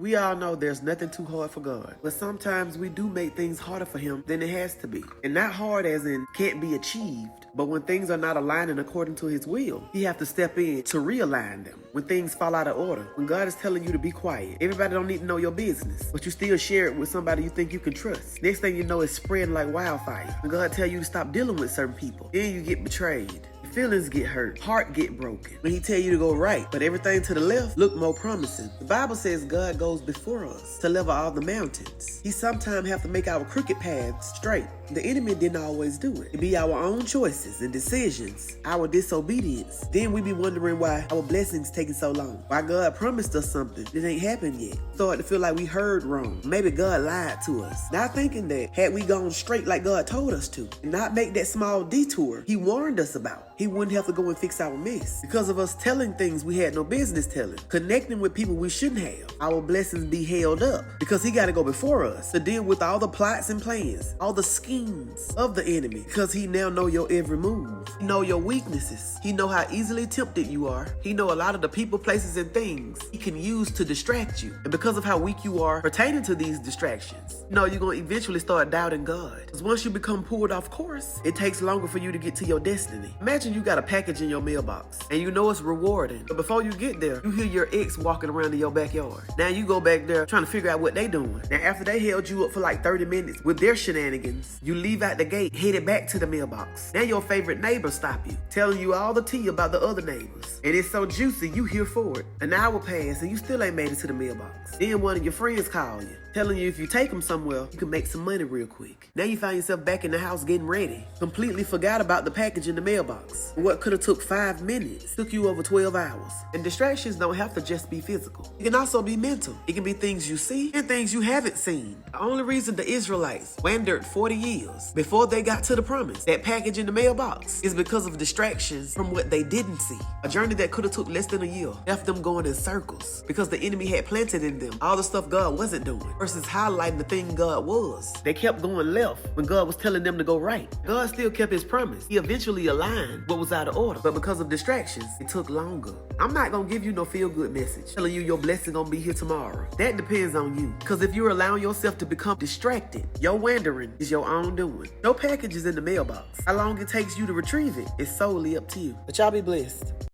We all know there's nothing too hard for God, but sometimes we do make things harder for him than it has to be. And not hard as in can't be achieved, but when things are not aligning according to his will, he have to step in to realign them. When things fall out of order, when God is telling you to be quiet, everybody don't need to know your business, but you still share it with somebody you think you can trust. Next thing you know, it's spreading like wildfire. When God tell you to stop dealing with certain people, then you get betrayed. Feelings get hurt, heart get broken. When he tell you to go right, but everything to the left look more promising. The Bible says God goes before us to level all the mountains. He sometimes have to make our crooked paths straight. The enemy didn't always do it. It be our own choices and decisions, our disobedience. Then we be wondering why our blessings taking so long. Why God promised us something that ain't happened yet. Start to feel like we heard wrong. Maybe God lied to us. Not thinking that had we gone straight like God told us to, and not make that small detour he warned us about, he wouldn't have to go and fix our mess. Because of us telling things we had no business telling, connecting with people we shouldn't have, our blessings be held up because he got to go before us to deal with all the plots and plans, all the schemes of the enemy, because he now know your every move. He know your weaknesses. He know how easily tempted you are. He know a lot of the people, places, and things he can use to distract you. And because of how weak you are pertaining to these distractions, you know you're going to eventually start doubting God. Because once you become pulled off course, it takes longer for you to get to your destiny. Imagine you got a package in your mailbox and you know it's rewarding, but before you get there, you hear your ex walking around in your backyard. Now you go back there trying to figure out what they doing. Now after they held you up for like 30 minutes with their shenanigans, you leave out the gate, headed back to the mailbox. Now your favorite neighbor stop you, telling you all the tea about the other neighbors. And it's so juicy, you here for it. An hour passed and you still ain't made it to the mailbox. Then one of your friends call you, telling you if you take them somewhere, you can make some money real quick. Now you find yourself back in the house getting ready. Completely forgot about the package in the mailbox. What could have took 5 minutes took you over 12 hours. And distractions don't have to just be physical. It can also be mental. It can be things you see and things you haven't seen. The only reason the Israelites wandered 40 years before they got to the promise, that package in the mailbox, is because of distractions from what they didn't see. A journey that could have took less than a year left them going in circles because the enemy had planted in them all the stuff God wasn't doing versus highlighting the thing God was. They kept going left when God was telling them to go right. God still kept his promise. He eventually aligned what was out of order, but because of distractions, it took longer. I'm not gonna give you no feel-good message telling you your blessing gonna be here tomorrow. That depends on you. Because if you're allowing yourself to become distracted, your wandering is your own doing. No package is in the mailbox. How long it takes you to retrieve it is solely up to you. But y'all be blessed.